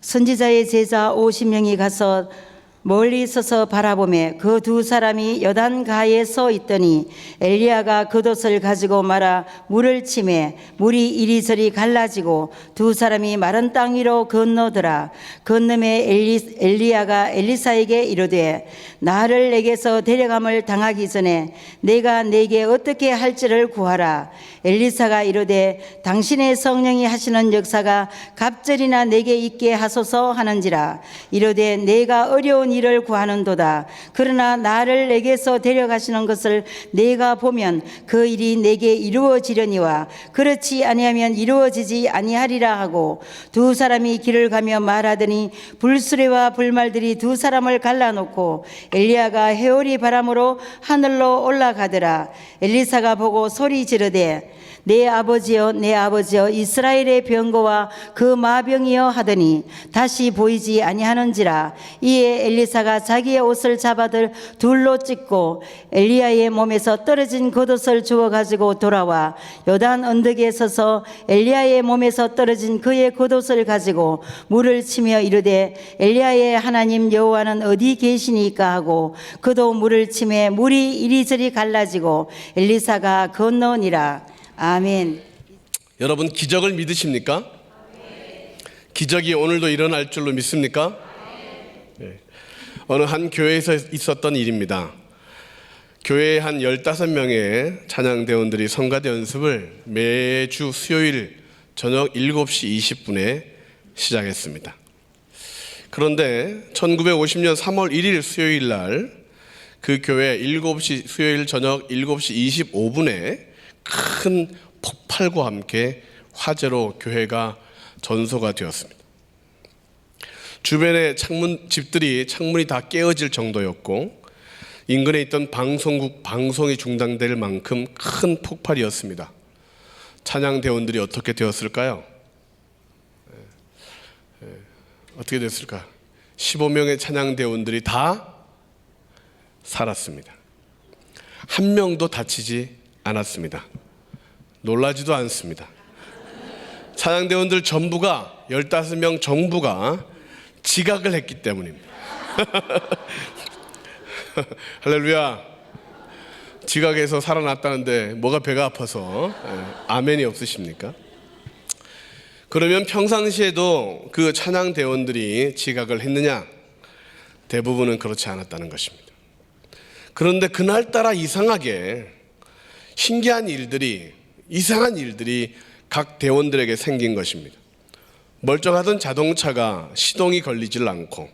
선지자의 제자 50명이 가서 멀리 서서 바라보매 그 두 사람이 여단가에 서 있더니 엘리야가 겉옷을 가지고 말아 물을 치매 물이 이리저리 갈라지고 두 사람이 마른 땅 위로 건너더라. 건너매 엘리야가 엘리사에게 이르되 나를 내게서 데려감을 당하기 전에 내가 내게 어떻게 할지를 구하라. 엘리사가 이르되 당신의 성령이 하시는 역사가 갑절이나 내게 있게 하소서 하는지라. 이르되 내가 어려운 일을 구하는도다. 그러나 나를 내게서 데려가시는 것을 내가 보면 그 일이 내게 이루어지려니와 그렇지 아니하면 이루어지지 아니하리라 하고 두 사람이 길을 가며 말하더니 불수레와 불말들이 두 사람을 갈라놓고 엘리야가 해오리 바람으로 하늘로 올라가더라. 엘리사가 보고 소리 지르되 내 아버지여 내 아버지여 이스라엘의 병거와 그 마병이여 하더니 다시 보이지 아니하는지라. 이에 엘리사가 자기의 옷을 잡아들 둘로 찢고 엘리야의 몸에서 떨어진 겉옷을 주워 가지고 돌아와 요단 언덕에 서서 엘리야의 몸에서 떨어진 그의 겉옷을 가지고 물을 치며 이르되 엘리야의 하나님 여호와는 어디 계시니까 하고 그도 물을 치매 물이 이리저리 갈라지고 엘리사가 건너니라. 아멘. 여러분, 기적을 믿으십니까? 기적이 오늘도 일어날 줄로 믿습니까? 네. 어느 한 교회에서 있었던 일입니다. 교회의 한 15명의 찬양대원들이 성가대 연습을 매주 수요일 저녁 7시 20분에 시작했습니다. 그런데 1950년 3월 1일 수요일 날 그 교회 수요일 저녁 7시 25분에 큰 폭발과 함께 화재로 교회가 전소가 되었습니다. 주변의 집들이 창문이 다 깨어질 정도였고 인근에 있던 방송국 방송이 중단될 만큼 큰 폭발이었습니다. 찬양대원들이 어떻게 되었을까요? 어떻게 됐을까? 15명의 찬양대원들이 다 살았습니다. 한 명도 다치지 않았습니다. 놀라지도 않습니다. 찬양대원들 전부가 15명 전부가 지각을 했기 때문입니다. 할렐루야. 지각해서 살아났다는데 뭐가 배가 아파서 아멘이 없으십니까? 그러면 평상시에도 그 찬양대원들이 지각을 했느냐? 대부분은 그렇지 않았다는 것입니다. 그런데 그날따라 이상하게 신기한 일들이, 이상한 일들이 각 대원들에게 생긴 것입니다. 멀쩡하던 자동차가 시동이 걸리질 않고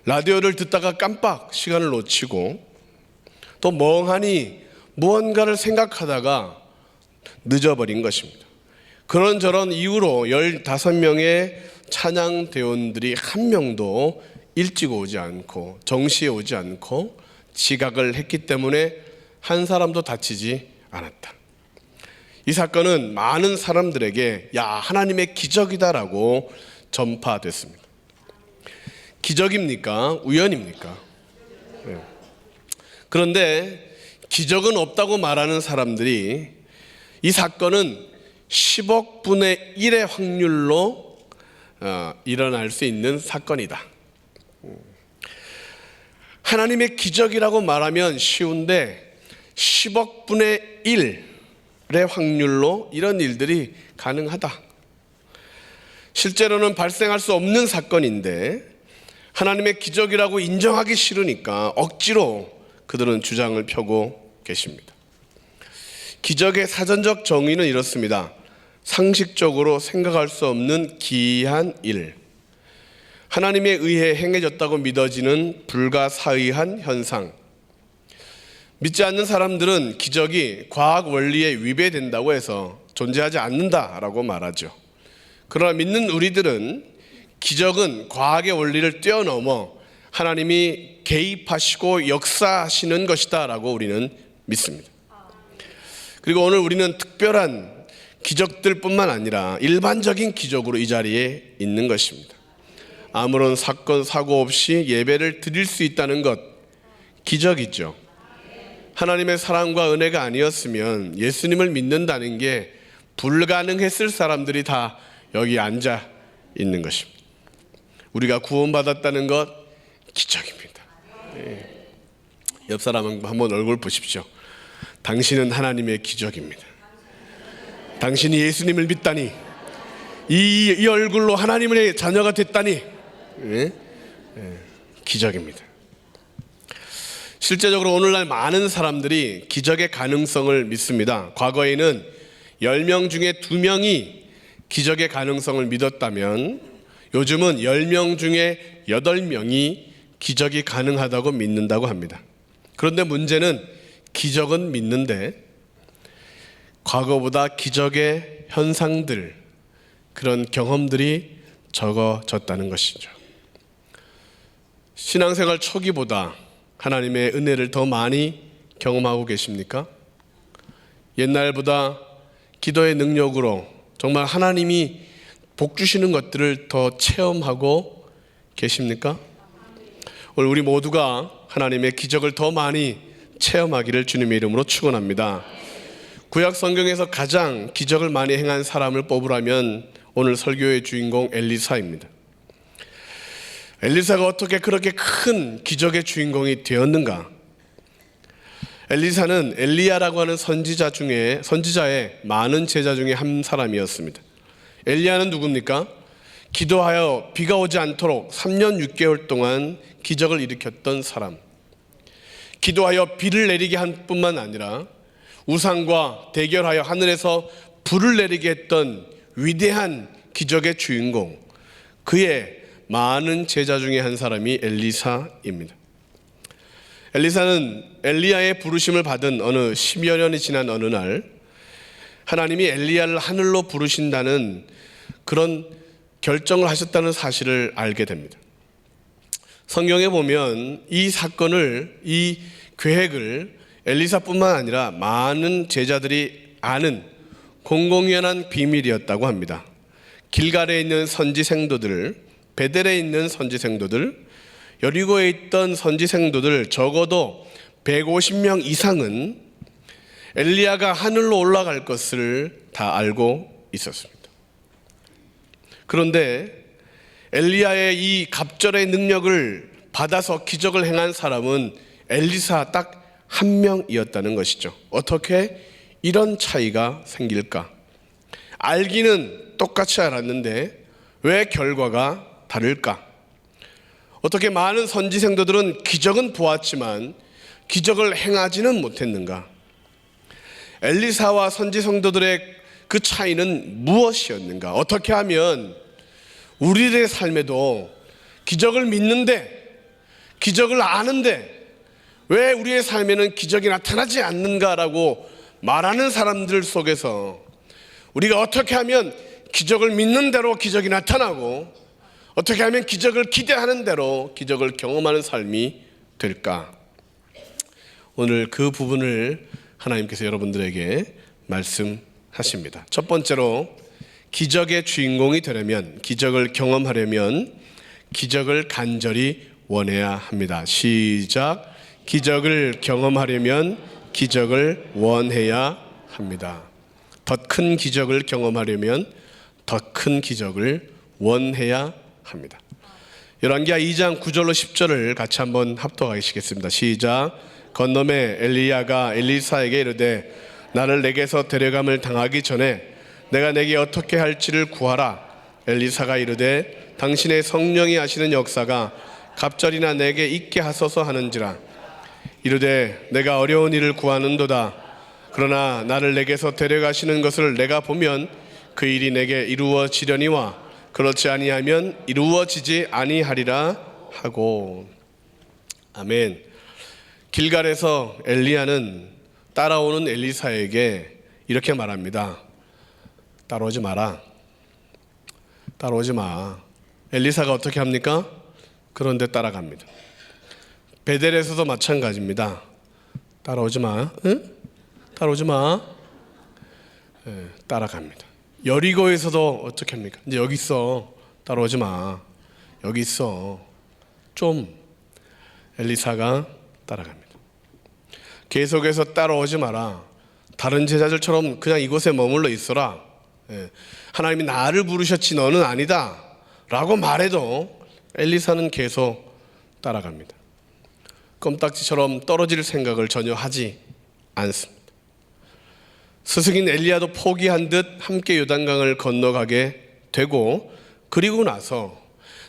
라디오를 듣다가 깜빡 시간을 놓치고 또 멍하니 무언가를 생각하다가 늦어버린 것입니다. 그런저런 이유로 15명의 찬양대원들이 한 명도 일찍 오지 않고 정시에 오지 않고 지각을 했기 때문에 한 사람도 다치지 않았다. 이 사건은 많은 사람들에게 야, 하나님의 기적이다라고 전파됐습니다. 기적입니까? 우연입니까? 네. 그런데 기적은 없다고 말하는 사람들이 이 사건은 10억 분의 1의 확률로 일어날 수 있는 사건이다. 하나님의 기적이라고 말하면 쉬운데 10억 분의 1의 확률로 이런 일들이 가능하다. 실제로는 발생할 수 없는 사건인데 하나님의 기적이라고 인정하기 싫으니까 억지로 그들은 주장을 펴고 계십니다. 기적의 사전적 정의는 이렇습니다. 상식적으로 생각할 수 없는 기이한 일, 하나님에 의해 행해졌다고 믿어지는 불가사의한 현상. 믿지 않는 사람들은 기적이 과학 원리에 위배된다고 해서 존재하지 않는다라고 말하죠. 그러나 믿는 우리들은 기적은 과학의 원리를 뛰어넘어 하나님이 개입하시고 역사하시는 것이다 라고 우리는 믿습니다. 그리고 오늘 우리는 특별한 기적들뿐만 아니라 일반적인 기적으로 이 자리에 있는 것입니다. 아무런 사건 사고 없이 예배를 드릴 수 있다는 것, 기적이죠. 하나님의 사랑과 은혜가 아니었으면 예수님을 믿는다는 게 불가능했을 사람들이 다 여기 앉아 있는 것입니다. 우리가 구원받았다는 것 기적입니다. 옆 사람 한번 얼굴 보십시오. 당신은 하나님의 기적입니다. 당신이 예수님을 믿다니, 이 얼굴로 하나님의 자녀가 됐다니, 기적입니다. 실제적으로 오늘날 많은 사람들이 기적의 가능성을 믿습니다. 과거에는 10명 중에 2명이 기적의 가능성을 믿었다면 요즘은 10명 중에 8명이 기적이 가능하다고 믿는다고 합니다. 그런데 문제는 기적은 믿는데 과거보다 기적의 현상들, 그런 경험들이 적어졌다는 것이죠. 신앙생활 초기보다 하나님의 은혜를 더 많이 경험하고 계십니까? 옛날보다 기도의 능력으로 정말 하나님이 복 주시는 것들을 더 체험하고 계십니까? 오늘 우리 모두가 하나님의 기적을 더 많이 체험하기를 주님의 이름으로 축원합니다. 구약 성경에서 가장 기적을 많이 행한 사람을 뽑으라면 오늘 설교의 주인공 엘리사입니다. 엘리사가 어떻게 그렇게 큰 기적의 주인공이 되었는가? 엘리사는 엘리야라고 하는 선지자의 많은 제자 중에 한 사람이었습니다. 엘리야는 누굽니까? 기도하여 비가 오지 않도록 3년 6개월 동안 기적을 일으켰던 사람. 기도하여 비를 내리게 한 뿐만 아니라 우상과 대결하여 하늘에서 불을 내리게 했던 위대한 기적의 주인공, 그의 많은 제자 중에 한 사람이 엘리사입니다. 엘리사는 엘리야의 부르심을 받은 어느 10여 년이 지난 어느 날 하나님이 엘리야를 하늘로 부르신다는 그런 결정을 하셨다는 사실을 알게 됩니다. 성경에 보면 이 사건을, 이 계획을 엘리사뿐만 아니라 많은 제자들이 아는 공공연한 비밀이었다고 합니다. 길갈에 있는 선지 생도들, 베델에 있는 선지 생도들, 여리고에 있던 선지 생도들 적어도 150명 이상은 엘리야가 하늘로 올라갈 것을 다 알고 있었습니다. 그런데 엘리야의 이 갑절의 능력을 받아서 기적을 행한 사람은 엘리사 딱 한 명이었다는 것이죠. 어떻게 이런 차이가 생길까? 알기는 똑같이 알았는데 왜 결과가 다를까? 어떻게 많은 선지생도들은 기적은 보았지만 기적을 행하지는 못했는가? 엘리사와 선지생도들의 그 차이는 무엇이었는가? 어떻게 하면 우리들의 삶에도 기적을 믿는데, 기적을 아는데 왜 우리의 삶에는 기적이 나타나지 않는가라고 말하는 사람들 속에서 우리가 어떻게 하면 기적을 믿는 대로 기적이 나타나고 어떻게 하면 기적을 기대하는 대로 기적을 경험하는 삶이 될까? 오늘 그 부분을 하나님께서 여러분들에게 말씀하십니다. 첫 번째로 기적의 주인공이 되려면, 기적을 경험하려면 기적을 간절히 원해야 합니다. 시작. 기적을 경험하려면 기적을 원해야 합니다. 더 큰 기적을 경험하려면 더 큰 기적을 원해야 합니다. 열왕기하 2장 9절로 10절을 같이 한번 합독하시겠습니다. 시작. 건너매 엘리야가 엘리사에게 이르되 나를 내게서 데려감을 당하기 전에 내가 내게 어떻게 할지를 구하라. 엘리사가 이르되 당신의 성령이 하시는 역사가 갑절이나 내게 있게 하소서 하는지라. 이르되 내가 어려운 일을 구하는도다. 그러나 나를 내게서 데려가시는 것을 내가 보면 그 일이 내게 이루어지려니와 그렇지 아니하면 이루어지지 아니하리라 하고. 아멘. 길갈에서 엘리야는 따라오는 엘리사에게 이렇게 말합니다. 따라오지 마라. 따라오지 마. 엘리사가 어떻게 합니까? 그런데 따라갑니다. 베델에서도 마찬가지입니다. 따라오지 마. 응? 따라오지 마. 네, 따라갑니다. 여리고에서도 어떻게 합니까? 이제 여기 있어. 따라오지 마. 여기 있어. 좀. 엘리사가 따라갑니다. 계속해서 따라오지 마라. 다른 제자들처럼 그냥 이곳에 머물러 있어라. 하나님이 나를 부르셨지 너는 아니다 라고 말해도 엘리사는 계속 따라갑니다. 껌딱지처럼 떨어질 생각을 전혀 하지 않습니다. 스승인 엘리야도 포기한 듯 함께 요단강을 건너가게 되고, 그리고 나서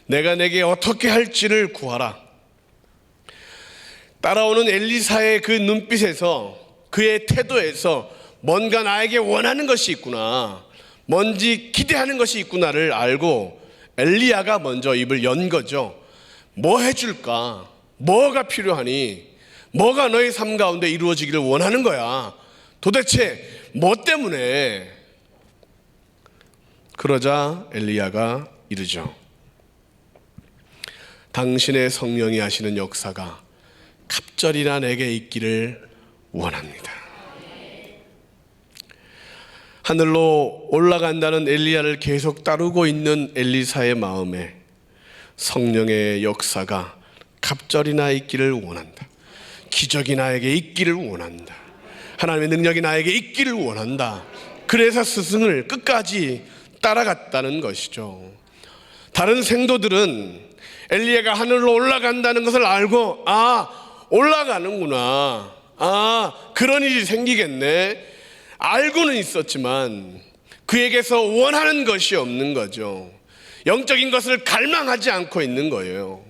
내가 내게 어떻게 할지를 구하라. 따라오는 엘리사의 그 눈빛에서, 그의 태도에서 뭔가 나에게 원하는 것이 있구나, 뭔지 기대하는 것이 있구나를 알고 엘리야가 먼저 입을 연 거죠. 뭐 해줄까? 뭐가 필요하니? 뭐가 너의 삶 가운데 이루어지기를 원하는 거야? 도대체 뭐 때문에? 그러자 엘리야가 이르죠. 당신의 성령이 하시는 역사가 갑절이나 내게 있기를 원합니다. 하늘로 올라간다는 엘리야를 계속 따르고 있는 엘리사의 마음에 성령의 역사가 갑절이나 있기를 원한다. 기적이 나에게 있기를 원한다. 하나님의 능력이 나에게 있기를 원한다. 그래서 스승을 끝까지 따라갔다는 것이죠. 다른 생도들은 엘리야가 하늘로 올라간다는 것을 알고, 올라가는구나, 그런 일이 생기겠네, 알고는 있었지만 그에게서 원하는 것이 없는 거죠. 영적인 것을 갈망하지 않고 있는 거예요.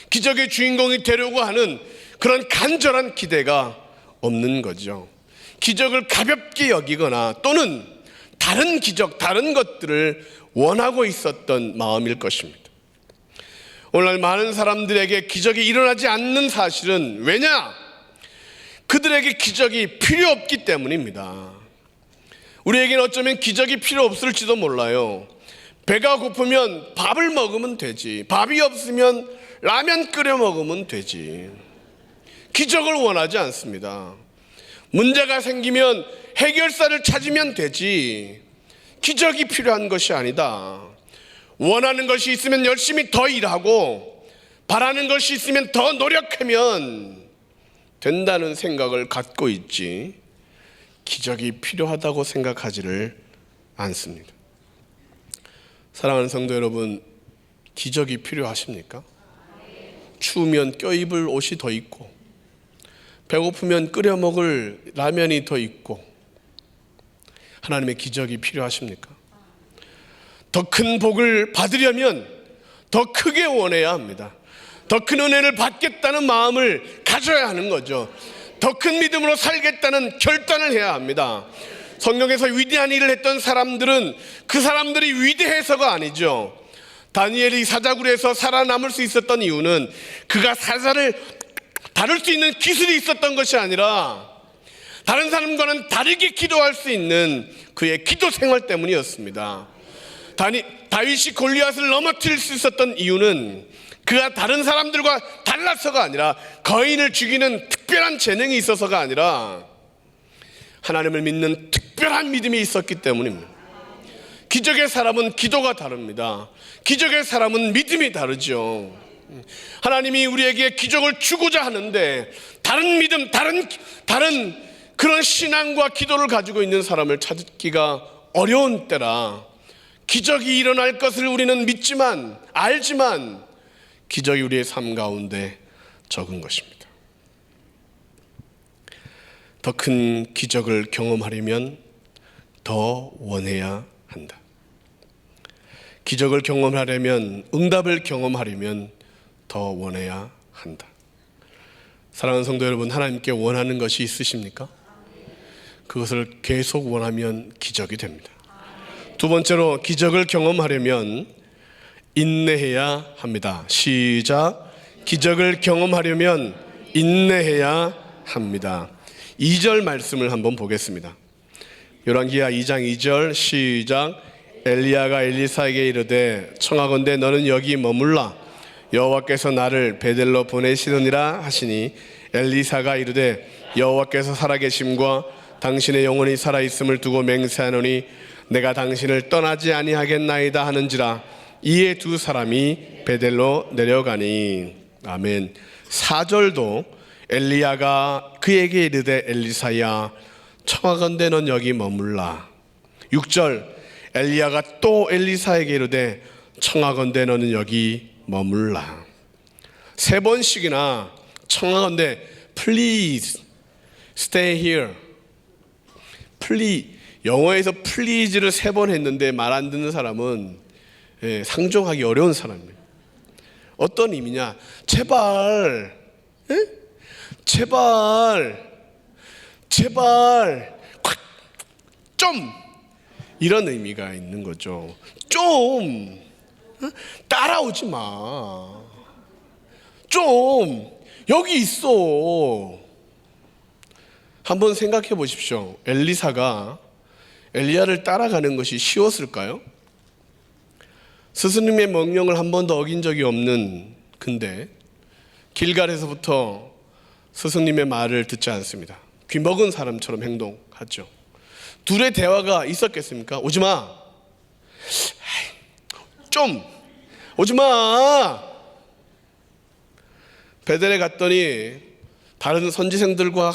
기적의 주인공이 되려고 하는 그런 간절한 기대가 없는 거죠. 기적을 가볍게 여기거나 또는 다른 기적, 다른 것들을 원하고 있었던 마음일 것입니다. 오늘날 많은 사람들에게 기적이 일어나지 않는 사실은 왜냐? 그들에게 기적이 필요 없기 때문입니다. 우리에게는 어쩌면 기적이 필요 없을지도 몰라요. 배가 고프면 밥을 먹으면 되지, 밥이 없으면 라면 끓여 먹으면 되지. 기적을 원하지 않습니다. 문제가 생기면 해결사를 찾으면 되지, 기적이 필요한 것이 아니다. 원하는 것이 있으면 열심히 더 일하고, 바라는 것이 있으면 더 노력하면 된다는 생각을 갖고 있지, 기적이 필요하다고 생각하지를 않습니다. 사랑하는 성도 여러분, 기적이 필요하십니까? 추우면 껴입을 옷이 더 있고, 배고프면 끓여 먹을 라면이 더 있고, 하나님의 기적이 필요하십니까? 더 큰 복을 받으려면 더 크게 원해야 합니다. 더 큰 은혜를 받겠다는 마음을 가져야 하는 거죠. 더 큰 믿음으로 살겠다는 결단을 해야 합니다. 성경에서 위대한 일을 했던 사람들은 그 사람들이 위대해서가 아니죠. 다니엘이 사자굴에서 살아남을 수 있었던 이유는 그가 사자를 다룰 수 있는 기술이 있었던 것이 아니라 다른 사람과는 다르게 기도할 수 있는 그의 기도 생활 때문이었습니다. 다윗이 골리앗을 넘어뜨릴 수 있었던 이유는 그가 다른 사람들과 달라서가 아니라, 거인을 죽이는 특별한 재능이 있어서가 아니라 하나님을 믿는 특별한 믿음이 있었기 때문입니다. 기적의 사람은 기도가 다릅니다. 기적의 사람은 믿음이 다르죠. 하나님이 우리에게 기적을 주고자 하는데 다른 믿음, 다른 그런 신앙과 기도를 가지고 있는 사람을 찾기가 어려운 때라 기적이 일어날 것을 우리는 믿지만, 알지만 기적이 우리의 삶 가운데 적은 것입니다. 더 큰 기적을 경험하려면 더 원해야 한다. 기적을 경험하려면, 응답을 경험하려면 더 원해야 한다. 사랑하는 성도 여러분, 하나님께 원하는 것이 있으십니까? 그것을 계속 원하면 기적이 됩니다. 두 번째로, 기적을 경험하려면 인내해야 합니다. 시작. 기적을 경험하려면 인내해야 합니다. 2절 말씀을 한번 보겠습니다. 열왕기하 2장 2절 시작. 엘리야가 엘리사에게 이르되 청하건대 너는 여기 머물라. 여호와께서 나를 베델로 보내시느니라 하시니 엘리사가 이르되 여호와께서 살아계심과 당신의 영혼이 살아있음을 두고 맹세하노니 내가 당신을 떠나지 아니하겠나이다 하는지라. 이에 두 사람이 베델로 내려가니. 아멘. 4절도 엘리야가 그에게 이르되 엘리사야 청하건대 넌 여기 머물라. 6절 엘리야가 또 엘리사에게 이르되 청하건대 너는 여기 머물라. 3번씩이나 청하건대 please stay here. 영어에서 please를 3번 했는데 말 안 듣는 사람은 상종하기 어려운 사람이에요. 어떤 의미냐? 제발, 제발, 좀 이런 의미가 있는 거죠. 좀 따라오지 마. 좀 여기 있어. 한번 생각해 보십시오. 엘리사가 엘리야를 따라가는 것이 쉬웠을까요? 스승님의 명령을 한 번도 어긴 적이 없는 근데 길갈에서부터 스승님의 말을 듣지 않습니다. 귀먹은 사람처럼 행동하죠. 둘의 대화가 있었겠습니까? 오지마. 좀 오지마. 베델에 갔더니 다른 선지생들과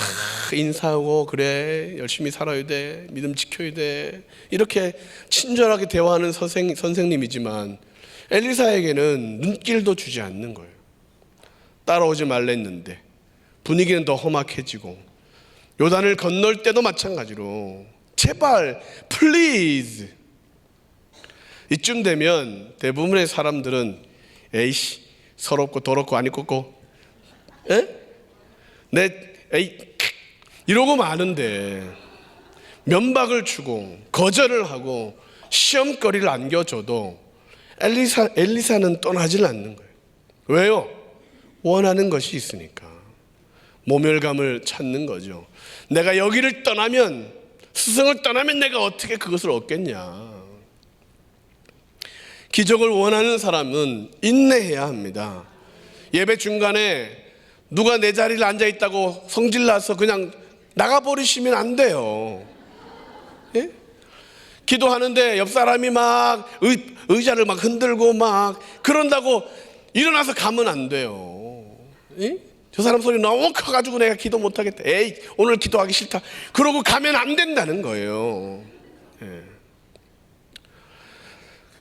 인사하고 그래 열심히 살아야 돼, 믿음 지켜야 돼, 이렇게 친절하게 대화하는 선생님이지만 엘리사에게는 눈길도 주지 않는 거예요. 따라오지 말랬는데 분위기는 더 험악해지고, 요단을 건널 때도 마찬가지로 제발 플리즈. 이쯤 되면 대부분의 사람들은 에이씨 서럽고 더럽고 안 입고 이러고 마는데 면박을 주고 거절을 하고 시험거리를 안겨줘도 엘리사는 떠나질 않는 거예요. 왜요? 원하는 것이 있으니까. 모멸감을 찾는 거죠. 내가 여기를 떠나면, 스승을 떠나면 내가 어떻게 그것을 얻겠냐. 기적을 원하는 사람은 인내해야 합니다. 예배 중간에 누가 내 자리를 앉아있다고 성질나서 그냥 나가버리시면 안 돼요. 예? 기도하는데 옆 사람이 막 의자를 막 흔들고 막 그런다고 일어나서 가면 안 돼요. 예? 저 사람 소리 너무 커가지고 내가 기도 못하겠다. 에이 오늘 기도하기 싫다. 그러고 가면 안 된다는 거예요. 예.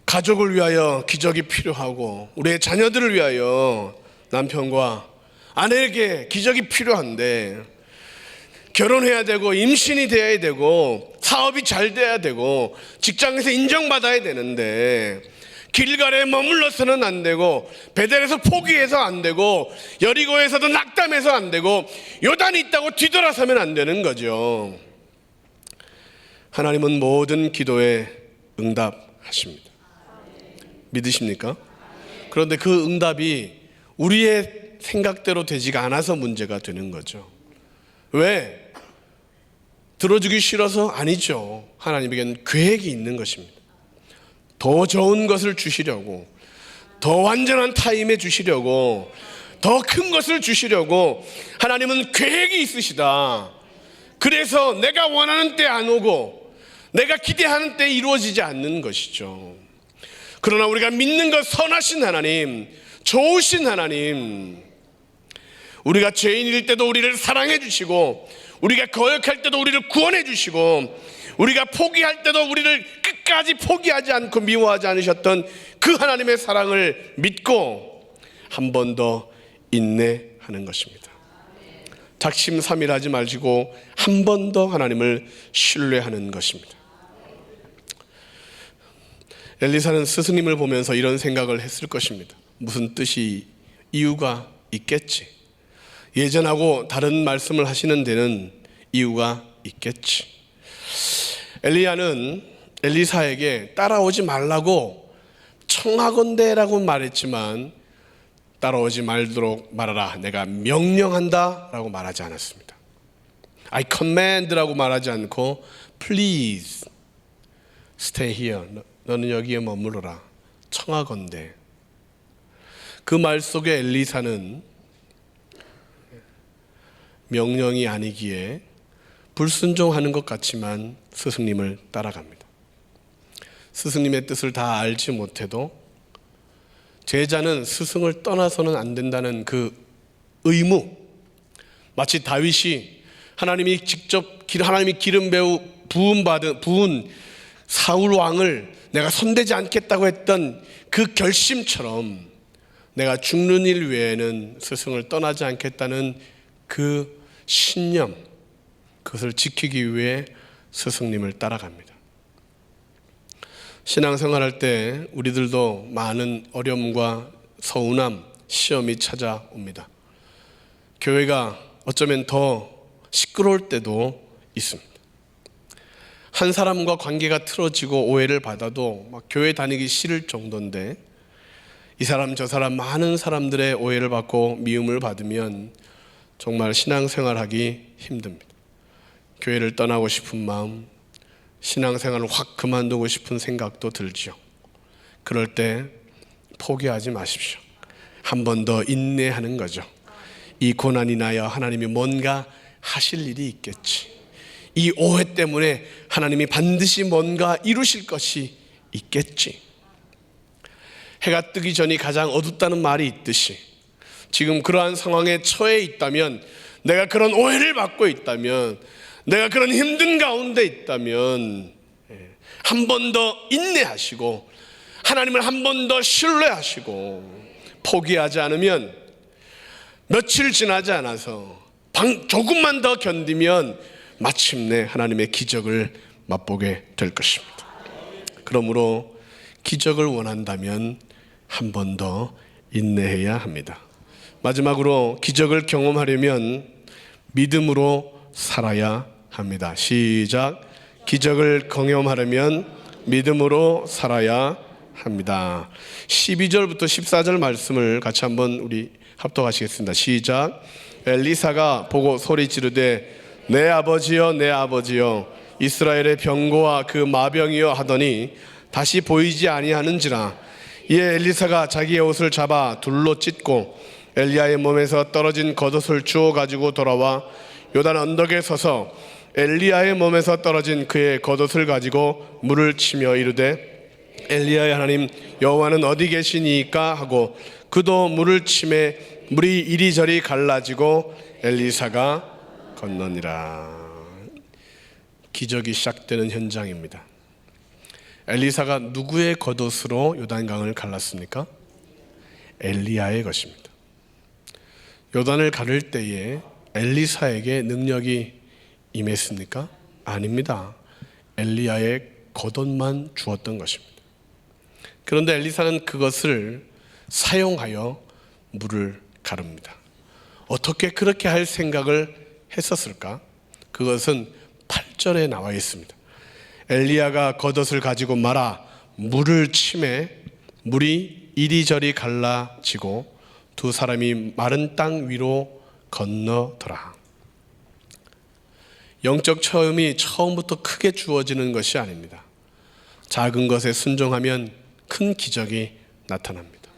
가족을 위하여 기적이 필요하고 우리의 자녀들을 위하여 남편과 아내에게 기적이 필요한데, 결혼해야 되고 임신이 돼야 되고 사업이 잘 돼야 되고 직장에서 인정받아야 되는데 길갈에 머물러서는 안 되고 베델에서 포기해서 안 되고 여리고에서도 낙담해서 안 되고 요단이 있다고 뒤돌아서면 안 되는 거죠. 하나님은 모든 기도에 응답하십니다. 믿으십니까? 그런데 그 응답이 우리의 생각대로 되지가 않아서 문제가 되는 거죠. 왜? 들어주기 싫어서? 아니죠. 하나님에게는 계획이 있는 것입니다. 더 좋은 것을 주시려고, 더 완전한 타임에 주시려고, 더 큰 것을 주시려고 하나님은 계획이 있으시다. 그래서 내가 원하는 때 안 오고 내가 기대하는 때 이루어지지 않는 것이죠. 그러나 우리가 믿는 것, 선하신 하나님, 좋으신 하나님, 우리가 죄인일 때도 우리를 사랑해 주시고, 우리가 거역할 때도 우리를 구원해 주시고, 우리가 포기할 때도 우리를 끝까지 포기하지 않고 미워하지 않으셨던 그 하나님의 사랑을 믿고 한 번 더 인내하는 것입니다. 작심삼일하지 마시고 한 번 더 하나님을 신뢰하는 것입니다. 엘리사는 스승님을 보면서 이런 생각을 했을 것입니다. 무슨 뜻이, 이유가 있겠지. 예전하고 다른 말씀을 하시는 데는 이유가 있겠지. 엘리야는 엘리사에게 따라오지 말라고 청하건대라고 말했지만 따라오지 말도록 말하라, 내가 명령한다 라고 말하지 않았습니다. I command라고 말하지 않고 Please stay here, 너는 여기에 머무르라, 청하건대. 그 말 속에 엘리사는 명령이 아니기에 불순종하는 것 같지만 스승님을 따라갑니다. 스승님의 뜻을 다 알지 못해도 제자는 스승을 떠나서는 안 된다는 그 의무, 마치 다윗이 하나님이 기름 부은 사울 왕을 내가 손대지 않겠다고 했던 그 결심처럼 내가 죽는 일 외에는 스승을 떠나지 않겠다는 그 신념, 그것을 지키기 위해 스승님을 따라갑니다. 신앙생활할 때 우리들도 많은 어려움과 서운함, 시험이 찾아옵니다. 교회가 어쩌면 더 시끄러울 때도 있습니다. 한 사람과 관계가 틀어지고 오해를 받아도 막 교회 다니기 싫을 정도인데, 이 사람 저 사람 많은 사람들의 오해를 받고 미움을 받으면 정말 신앙생활하기 힘듭니다. 교회를 떠나고 싶은 마음, 신앙생활을 확 그만두고 싶은 생각도 들죠. 그럴 때 포기하지 마십시오. 한 번 더 인내하는 거죠. 이 고난이 나여 하나님이 뭔가 하실 일이 있겠지. 이 오해 때문에 하나님이 반드시 뭔가 이루실 것이 있겠지. 해가 뜨기 전이 가장 어둡다는 말이 있듯이, 지금 그러한 상황에 처해 있다면, 내가 그런 오해를 받고 있다면, 내가 그런 힘든 가운데 있다면 한 번 더 인내하시고 하나님을 한 번 더 신뢰하시고 포기하지 않으면 며칠 지나지 않아서 조금만 더 견디면 마침내 하나님의 기적을 맛보게 될 것입니다. 그러므로 기적을 원한다면 한 번 더 인내해야 합니다. 마지막으로 기적을 경험하려면 믿음으로 살아야 합니다. 시작. 기적을 경험하려면 믿음으로 살아야 합니다. 12절부터 14절 말씀을 같이 한번 우리 합독하시겠습니다. 시작. 엘리사가 보고 소리 지르되 내 아버지여 내 아버지여 이스라엘의 병고와 그 마병이여 하더니 다시 보이지 아니하는지라. 이에 엘리사가 자기의 옷을 잡아 둘로 찢고 엘리야의 몸에서 떨어진 겉옷을 주워 가지고 돌아와 요단 언덕에 서서 엘리야의 몸에서 떨어진 그의 겉옷을 가지고 물을 치며 이르되 엘리야의 하나님 여호와는 어디 계시니까 하고 그도 물을 치매 물이 이리저리 갈라지고 엘리사가 건너니라. 기적이 시작되는 현장입니다. 엘리사가 누구의 겉옷으로 요단강을 갈랐습니까? 엘리야의 것입니다. 요단을 가를 때에 엘리사에게 능력이 임했습니까? 아닙니다. 엘리야의 겉옷만 주었던 것입니다. 그런데 엘리사는 그것을 사용하여 물을 가릅니다. 어떻게 그렇게 할 생각을 했었을까? 그것은 8절에 나와 있습니다. 엘리야가 겉옷을 가지고 말아 물을 치매 물이 이리저리 갈라지고 두 사람이 마른 땅 위로 건너더라. 영적 체험이 처음부터 크게 주어지는 것이 아닙니다. 작은 것에 순종하면 큰 기적이 나타납니다.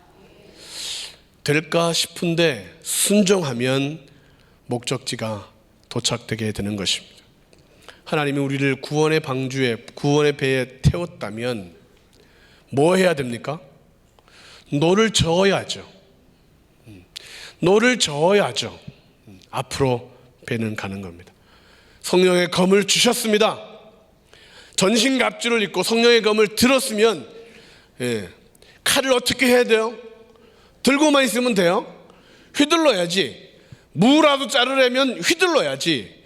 될까 싶은데 순종하면 목적지가 도착되게 되는 것입니다. 하나님이 우리를 구원의 방주에, 구원의 배에 태웠다면 뭐 해야 됩니까? 노를 저어야죠. 노를 저어야죠. 앞으로 배는 가는 겁니다. 성령의 검을 주셨습니다. 전신갑주를 입고 성령의 검을 들었으면 칼을 어떻게 해야 돼요? 들고만 있으면 돼요? 휘둘러야지. 무라도 자르려면 휘둘러야지.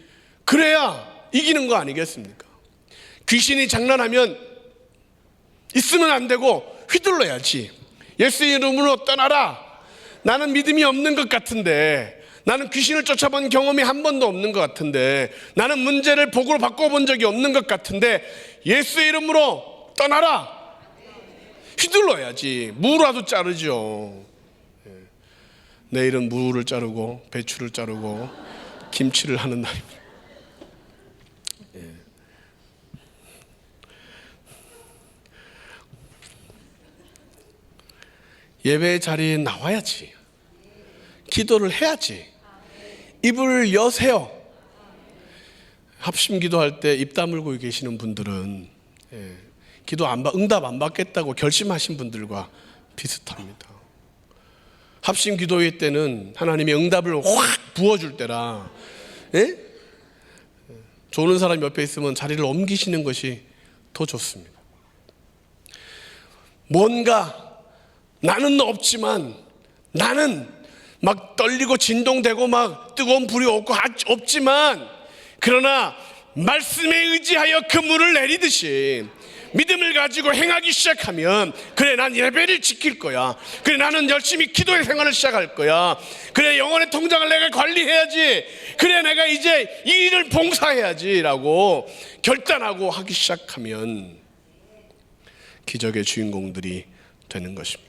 그래야 이기는 거 아니겠습니까? 귀신이 장난하면 있으면 안 되고 휘둘러야지. 예수의 이름으로 떠나라. 나는 믿음이 없는 것 같은데, 나는 귀신을 쫓아본 경험이 한 번도 없는 것 같은데, 나는 문제를 복으로 바꿔본 적이 없는 것 같은데 예수의 이름으로 떠나라. 휘둘러야지. 무라도 자르죠. 내일은 무를 자르고 배추를 자르고 김치를 하는 날입니다. 예배의 자리에 나와야지. 기도를 해야지. 입을 여세요. 합심 기도할 때 입 다물고 계시는 분들은 기도 응답 안 받겠다고 결심하신 분들과 비슷합니다. 합심 기도회 때는 하나님의 응답을 확 부어줄 때라, 좋은 사람 옆에 있으면 자리를 옮기시는 것이 더 좋습니다. 뭔가 나는 없지만 나는 막 떨리고 진동되고 막 뜨거운 불이 없지만, 그러나 말씀에 의지하여 그 물을 내리듯이 믿음을 가지고 행하기 시작하면, 그래 난 예배를 지킬 거야, 그래 나는 열심히 기도의 생활을 시작할 거야, 그래 영혼의 통장을 내가 관리해야지, 그래 내가 이제 이 일을 봉사해야지 라고 결단하고 하기 시작하면 기적의 주인공들이 되는 것입니다.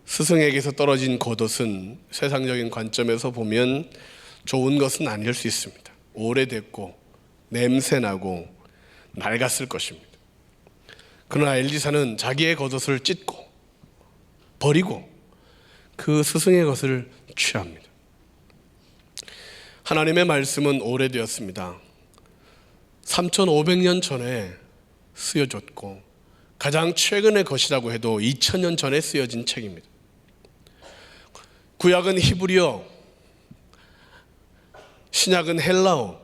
스승에게서 떨어진 겉옷은 세상적인 관점에서 보면 좋은 것은 아닐 수 있습니다. 오래됐고 냄새나고 낡았을 것입니다. 그러나 엘리사는 자기의 겉옷을 찢고 버리고 그 스승의 것을 취합니다. 하나님의 말씀은 오래되었습니다. 3,500년 전에 쓰여졌고 가장 최근의 것이라고 해도 2000년 전에 쓰여진 책입니다. 구약은 히브리어, 신약은 헬라어,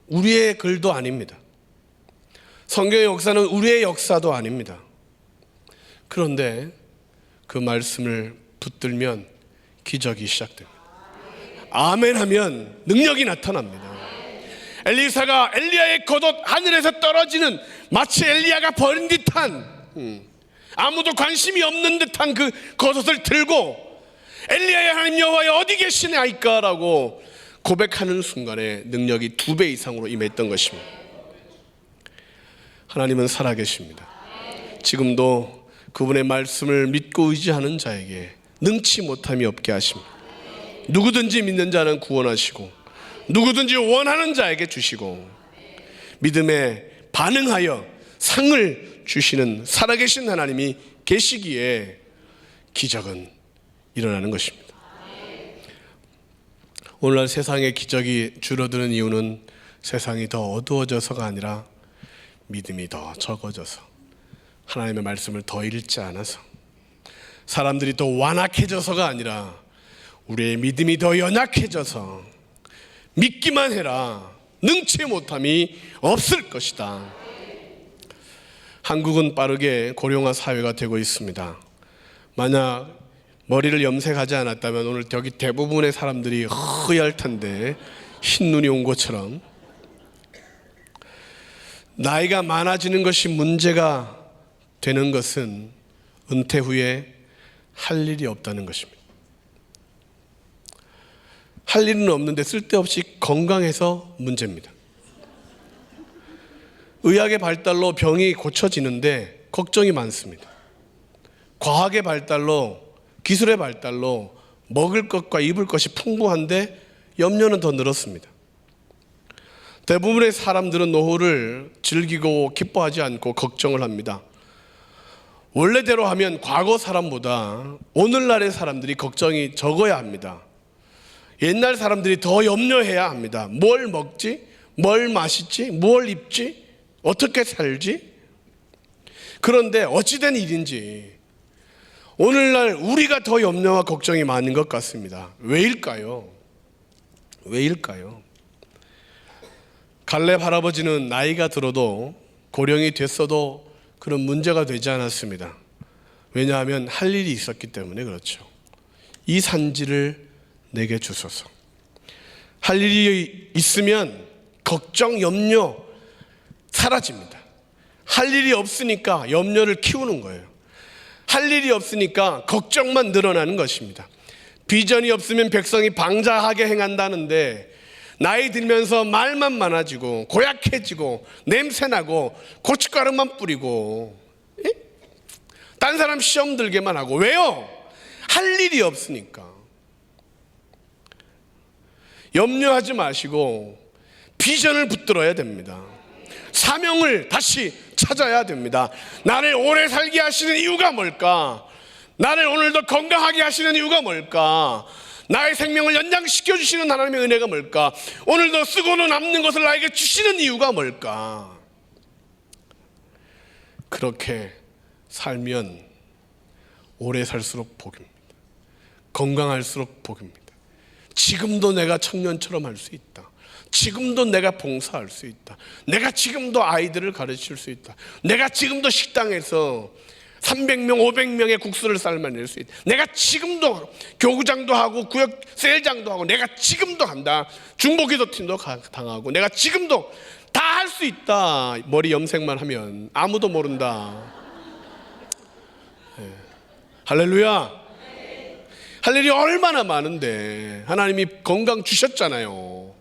우리의 글도 아닙니다. 성경의 역사는 우리의 역사도 아닙니다. 그런데 그 말씀을 붙들면 기적이 시작됩니다. 아멘 하면 능력이 나타납니다. 엘리사가 엘리야의 겉옷 하늘에서 떨어지는, 마치 엘리야가 버린 듯한, 아무도 관심이 없는 듯한 그 겉옷을 들고 엘리야의 하나님 여호와여 어디 계시나이까 라고 고백하는 순간에 능력이 2배 이상으로 임했던 것입니다. 하나님은 살아계십니다. 지금도 그분의 말씀을 믿고 의지하는 자에게 능치 못함이 없게 하십니다. 누구든지 믿는 자는 구원하시고 누구든지 원하는 자에게 주시고 믿음에 반응하여 상을 주시는 살아계신 하나님이 계시기에 기적은 일어나는 것입니다. 오늘날 세상의 기적이 줄어드는 이유는 세상이 더 어두워져서가 아니라 믿음이 더 적어져서, 하나님의 말씀을 더 읽지 않아서, 사람들이 더 완악해져서가 아니라 우리의 믿음이 더 연약해져서 믿기만 해라, 능치 못함이 없을 것이다. 한국은 빠르게 고령화 사회가 되고 있습니다. 만약 머리를 염색하지 않았다면 오늘 여기 대부분의 사람들이 허약할 텐데, 흰눈이 온 것처럼 나이가 많아지는 것이 문제가 되는 것은 은퇴 후에 할 일이 없다는 것입니다. 할 일은 없는데 쓸데없이 건강해서 문제입니다. 의학의 발달로 병이 고쳐지는데 걱정이 많습니다. 과학의 발달로, 기술의 발달로 먹을 것과 입을 것이 풍부한데 염려는 더 늘었습니다. 대부분의 사람들은 노후를 즐기고 기뻐하지 않고 걱정을 합니다. 원래대로 하면 과거 사람보다 오늘날의 사람들이 걱정이 적어야 합니다. 옛날 사람들이 더 염려해야 합니다. 뭘 먹지? 뭘 마시지? 뭘 입지? 어떻게 살지? 그런데 어찌된 일인지 오늘날 우리가 더 염려와 걱정이 많은 것 같습니다. 왜일까요? 왜일까요? 갈렙 할아버지는 나이가 들어도, 고령이 됐어도 그런 문제가 되지 않았습니다. 왜냐하면 할 일이 있었기 때문에 그렇죠. 이 산지를 내게 주소서. 할 일이 있으면 걱정, 염려 사라집니다. 할 일이 없으니까 염려를 키우는 거예요. 할 일이 없으니까 걱정만 늘어나는 것입니다. 비전이 없으면 백성이 방자하게 행한다는데, 나이 들면서 말만 많아지고 고약해지고 냄새나고 고춧가루만 뿌리고 딴 사람 시험 들게만 하고, 왜요? 할 일이 없으니까. 염려하지 마시고 비전을 붙들어야 됩니다. 사명을 다시 찾아야 됩니다. 나를 오래 살게 하시는 이유가 뭘까? 나를 오늘도 건강하게 하시는 이유가 뭘까? 나의 생명을 연장시켜 주시는 하나님의 은혜가 뭘까? 오늘도 쓰고는 남는 것을 나에게 주시는 이유가 뭘까? 그렇게 살면 오래 살수록 복입니다. 건강할수록 복입니다. 지금도 내가 청년처럼 할 수 있다. 지금도 내가 봉사할 수 있다. 내가 지금도 아이들을 가르칠 수 있다. 내가 지금도 식당에서 300명, 500명의 국수를 삶아낼 수 있다. 내가 지금도 교구장도 하고 구역 셀장도 하고 내가 지금도 한다. 중보기도팀도 당하고 내가 지금도 다 할 수 있다. 머리 염색만 하면 아무도 모른다. 네. 할렐루야. 할 일이 얼마나 많은데 하나님이 건강 주셨잖아요.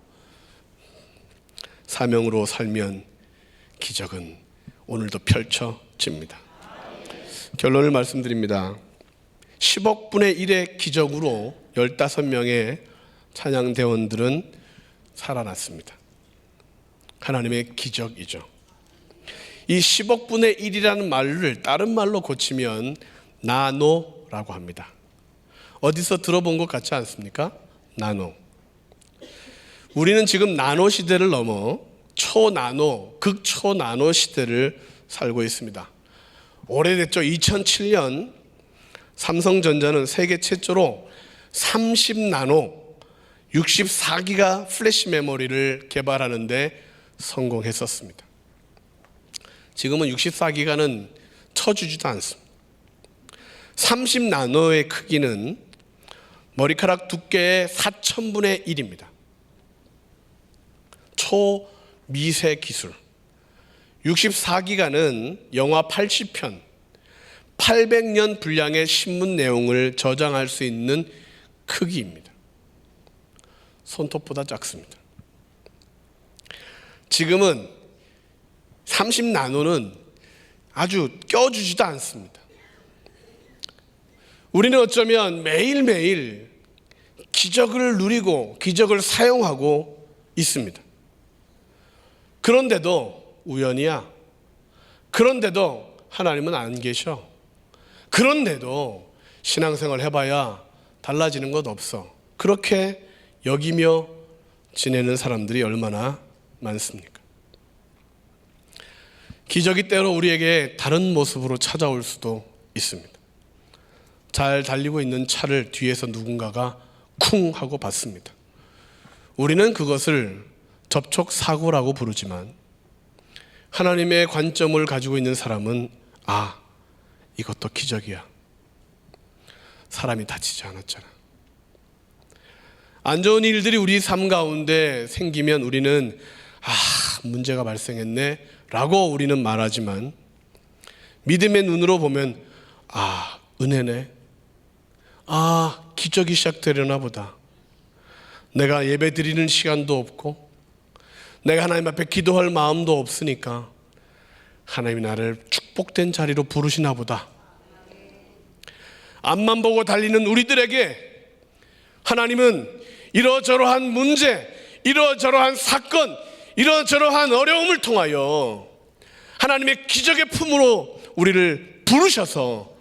사명으로 살면 기적은 오늘도 펼쳐집니다. 결론을 말씀드립니다. 10억 분의 1의 기적으로 15명의 찬양대원들은 살아났습니다. 하나님의 기적이죠. 이 10억 분의 1이라는 말을 다른 말로 고치면 나노라고 합니다. 어디서 들어본 것 같지 않습니까? 나노. 우리는 지금 나노 시대를 넘어 초나노, 극초나노 시대를 살고 있습니다. 오래됐죠. 2007년 삼성전자는 세계 최초로 30나노 64기가 플래시 메모리를 개발하는데 성공했었습니다. 지금은 64기가는 쳐주지도 않습니다. 30나노의 크기는 머리카락 두께의 4,000분의 1입니다. 초미세 기술. 64기가는 영화 80편, 800년 분량의 신문 내용을 저장할 수 있는 크기입니다. 손톱보다 작습니다. 지금은 30나노는 아주 껴주지도 않습니다. 우리는 어쩌면 매일매일 기적을 누리고 기적을 사용하고 있습니다. 그런데도 우연이야. 그런데도 하나님은 안 계셔. 그런데도 신앙생활 해봐야 달라지는 것 없어. 그렇게 여기며 지내는 사람들이 얼마나 많습니까? 기적이 때로 우리에게 다른 모습으로 찾아올 수도 있습니다. 잘 달리고 있는 차를 뒤에서 누군가가 쿵 하고 봤습니다. 우리는 그것을 접촉사고라고 부르지만 하나님의 관점을 가지고 있는 사람은 이것도 기적이야. 사람이 다치지 않았잖아. 안 좋은 일들이 우리 삶 가운데 생기면 우리는 문제가 발생했네 라고 우리는 말하지만 믿음의 눈으로 보면 은혜네. 기적이 시작되려나 보다. 내가 예배 드리는 시간도 없고 내가 하나님 앞에 기도할 마음도 없으니까 하나님이 나를 축복된 자리로 부르시나 보다. 앞만 보고 달리는 우리들에게 하나님은 이러저러한 문제, 이러저러한 사건, 이러저러한 어려움을 통하여 하나님의 기적의 품으로 우리를 부르셔서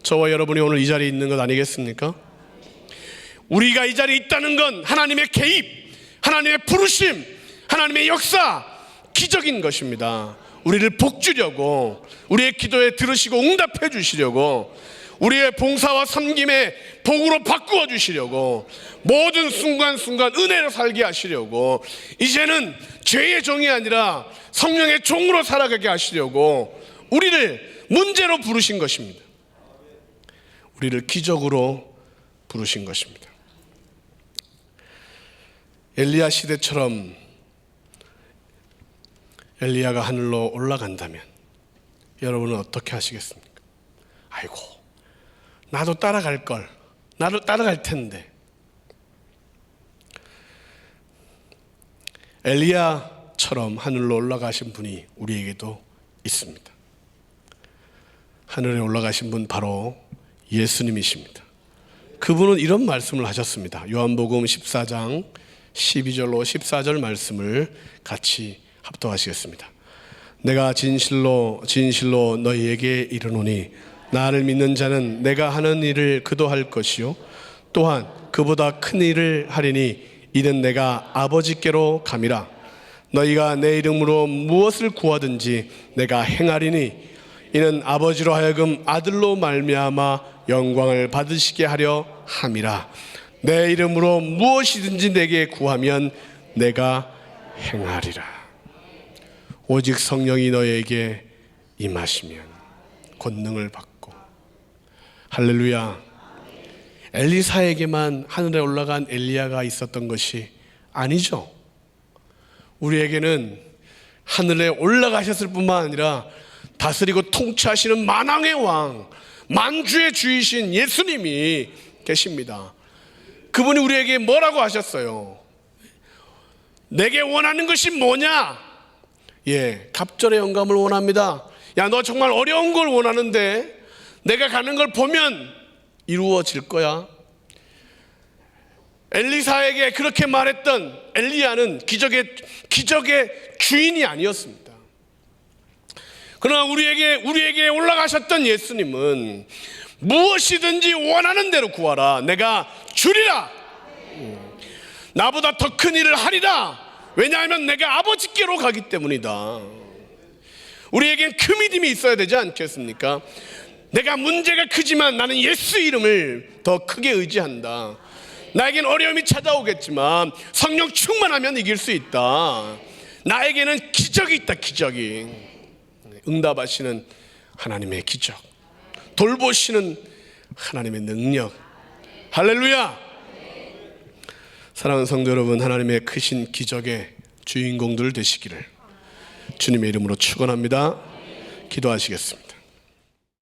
저와 여러분이 오늘 이 자리에 있는 것 아니겠습니까? 우리가 이 자리에 있다는 건 하나님의 개입, 하나님의 부르심, 하나님의 역사, 기적인 것입니다. 우리를 복주려고, 우리의 기도에 들으시고 응답해 주시려고, 우리의 봉사와 섬김의 복으로 바꾸어 주시려고, 모든 순간순간 은혜로 살게 하시려고, 이제는 죄의 종이 아니라 성령의 종으로 살아가게 하시려고 우리를 문제로 부르신 것입니다. 우리를 기적으로 부르신 것입니다. 엘리야 시대처럼 엘리야가 하늘로 올라간다면 여러분은 어떻게 하시겠습니까? 아이고, 나도 따라갈 걸, 나도 따라갈 텐데. 엘리야처럼 하늘로 올라가신 분이 우리에게도 있습니다. 하늘에 올라가신 분 바로 예수님이십니다. 그분은 이런 말씀을 하셨습니다. 요한복음 14장 12절로 14절 말씀을 같이 합독하시겠습니다. 내가 진실로 진실로 너희에게 이르노니 나를 믿는 자는 내가 하는 일을 그도 할 것이요 또한 그보다 큰 일을 하리니 이는 내가 아버지께로 감이라. 너희가 내 이름으로 무엇을 구하든지 내가 행하리니 이는 아버지로 하여금 아들로 말미암아 영광을 받으시게 하려 함이라. 내 이름으로 무엇이든지 내게 구하면 내가 행하리라. 오직 성령이 너에게 임하시면 권능을 받고 할렐루야. 엘리사에게만 하늘에 올라간 엘리야가 있었던 것이 아니죠. 우리에게는 하늘에 올라가셨을 뿐만 아니라 다스리고 통치하시는 만왕의 왕, 만주의 주이신 예수님이 계십니다. 그분이 우리에게 뭐라고 하셨어요? 내게 원하는 것이 뭐냐? 갑절의 영감을 원합니다. 야, 너 정말 어려운 걸 원하는데 내가 가는 걸 보면 이루어질 거야. 엘리사에게 그렇게 말했던 엘리야는 기적의 주인이 아니었습니다. 그러나 우리에게 올라가셨던 예수님은 무엇이든지 원하는 대로 구하라. 내가 주리라. 나보다 더 큰 일을 하리라. 왜냐하면 내가 아버지께로 가기 때문이다. 우리에겐 그 믿음이 있어야 되지 않겠습니까? 내가 문제가 크지만 나는 예수 이름을 더 크게 의지한다. 나에겐 어려움이 찾아오겠지만 성령 충만하면 이길 수 있다. 나에게는 기적이 있다. 기적이. 응답하시는 하나님의 기적, 돌보시는 하나님의 능력. 할렐루야. 사랑하는 성도 여러분, 하나님의 크신 기적의 주인공들 되시기를 주님의 이름으로 축원합니다. 기도하시겠습니다.